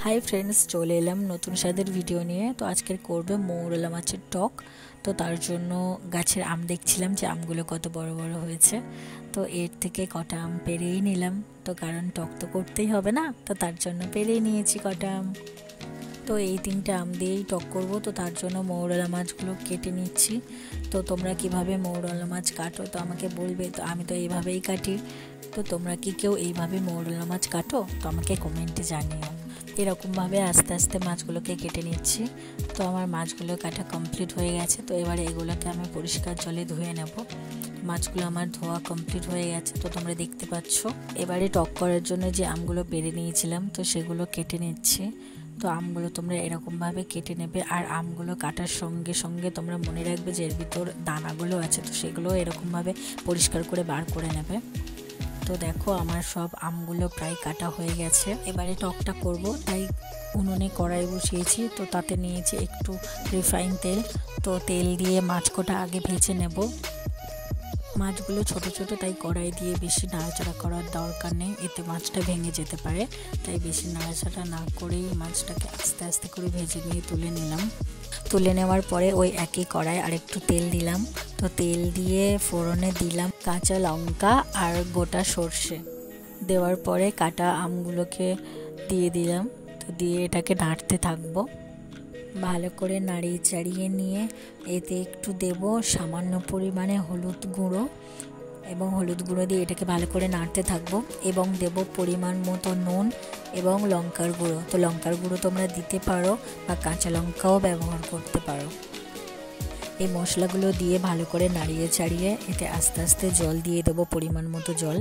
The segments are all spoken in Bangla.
হাই ফ্রেন্ডস, চলে এলাম নতুন স্বাদের ভিডিও নিয়ে। তো আজকের করবে মৌরলা মাছের টক। তো তার জন্য গাছের আম দেখছিলাম যে আমগুলো কত বড় বড় হয়েছে। তো এর থেকে কটা আম পেরেই নিলাম, তো কারণ টক তো করতেই হবে না, তো তার জন্য পেরেই নিয়েছি কটা আম। তো এই 3টে আম দিয়েই টক করব। তো তার জন্য মৌরলা মাছগুলো কেটে নিচ্ছি। তো তোমরা কিভাবে মৌরলা মাছ কাটো তো আমাকে বলবে। তো আমি তো এইভাবেই কাটি। তো তোমরা কি কেউ এইভাবে মৌরলা মাছ কাটো? তো আমাকে কমেন্টে জানিও। এরকমভাবে আস্তে আস্তে মাছগুলোকে কেটে নিচ্ছি। তো আমার মাছগুলো কাটা কমপ্লিট হয়ে গেছে। তো এবারে এগুলোকে আমি পরিষ্কার জলে ধুয়ে নেব। মাছগুলো আমার ধোয়া কমপ্লিট হয়ে গেছে, তো তোমরা দেখতে পাচ্ছ। এবারে টক করার জন্য যে আমগুলো পেরে নিয়েছিলাম, তো সেগুলো কেটে নিচ্ছি। তো আমগুলো তোমরা এরকমভাবে কেটে নেবে, আর আমগুলো কাটার সঙ্গে সঙ্গে তোমরা মনে রাখবে যে এর ভিতর দানাগুলো আছে, তো সেগুলো এরকমভাবে পরিষ্কার করে বার করে নেবে। তো দেখো আমার সব আমগুলো প্রায় কাটা হয়ে গেছে। এবারে টকটা করব, তাই উনুনে কড়াই বসিয়েছি। তো তাতে নিয়েছি একটু রিফাইন তেল। তো তেল দিয়ে মাছ কটা আগে ভেজে নেব। মাছগুলো ছোট ছোট, তাই কড়াই দিয়ে বেশি নাড়াচাড়া করার দরকার নেই, এতে মাছটা ভেঙে যেতে পারে। তাই বেশি নাড়াচাড়া না করেই মাছটাকে আস্তে আস্তে করে ভেজে নিয়ে তুলে নিলাম। তুলে নেওয়ার পরে ওই একই কড়াই আরেকটু তেল দিলাম। তো তেল দিয়ে ফোড়নে দিলাম কাঁচা লঙ্কা আর গোটা সর্ষে। দেওয়ার পরে কাটা আমগুলোকে দিয়ে দিলাম। তো দিয়ে এটাকে নাড়তে থাকবো। ভালো করে নাড়িয়ে চাড়িয়ে নিয়ে এতে একটু দেব সামান্য পরিমাণে হলুদ গুঁড়ো, এবং হলুদ গুঁড়ো দিয়ে এটাকে ভালো করে নাড়তে থাকবো। এবং দেব পরিমাণ মতো নুন এবং লঙ্কার গুঁড়ো। তো লঙ্কার গুঁড়ো তোমরা দিতে পারো বা কাঁচা লঙ্কাও ব্যবহার করতে পারো। এই মশলাগুলো দিয়ে ভালো করে নাড়িয়ে চাড়িয়ে এতে আস্তে আস্তে জল দিয়ে দেবো, পরিমাণ মতো জল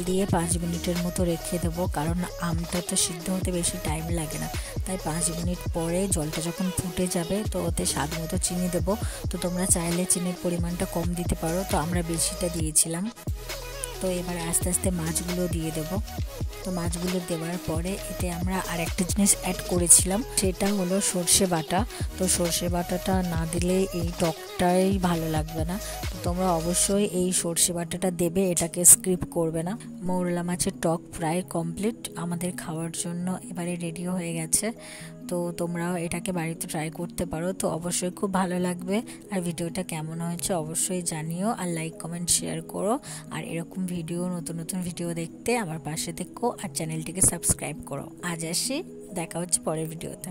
দিয়ে 5 মিনিটের মতো রেখে দেবো, কারণ আমটা তো সিদ্ধ হতে বেশি টাইম লাগে না। তাই 5 মিনিট পরে জলটা যখন ফুটে যাবে, তো ওতে স্বাদ মতো চিনি দেবো। তো তোমরা চাইলে চিনির পরিমাণটা কম দিতে পারো, তো আমরা বেশিটা দিয়েছিলাম। তো এবার আস্তে আস্তে মাছগুলো দিয়ে দেব। তো মাছগুলো দেওয়ার পরে এতে আমরা আরেকটা জিনিস অ্যাড করেছিলাম, সেটা হলো সর্ষে বাটা। তো সর্ষে বাটাটা না দিলে এই টকটাই ভালো লাগবে না। তো তোমরা অবশ্যই এই সর্ষে বাটাটা দেবে, এটাকে স্কিপ করবে না। মৌরলা মাছের টক প্রায় কমপ্লিট আমাদের খাওয়ার জন্য, এবারে রেডি হয়ে গেছে। তো তোমরাও এটাকে বাড়িতে ট্রাই করতে পারো। তো অবশ্যই খুব ভালো লাগবে। আর ভিডিওটা কেমন হয়েছে অবশ্যই জানিও, আর লাইক কমেন্ট শেয়ার করো। আর এরকম ভিডিও, নতুন নতুন ভিডিও দেখতে আমার পাশে থেকো, আর চ্যানেলটিকে সাবস্ক্রাইব করো। আজ আসি, দেখা হচ্ছে পরের ভিডিওতে।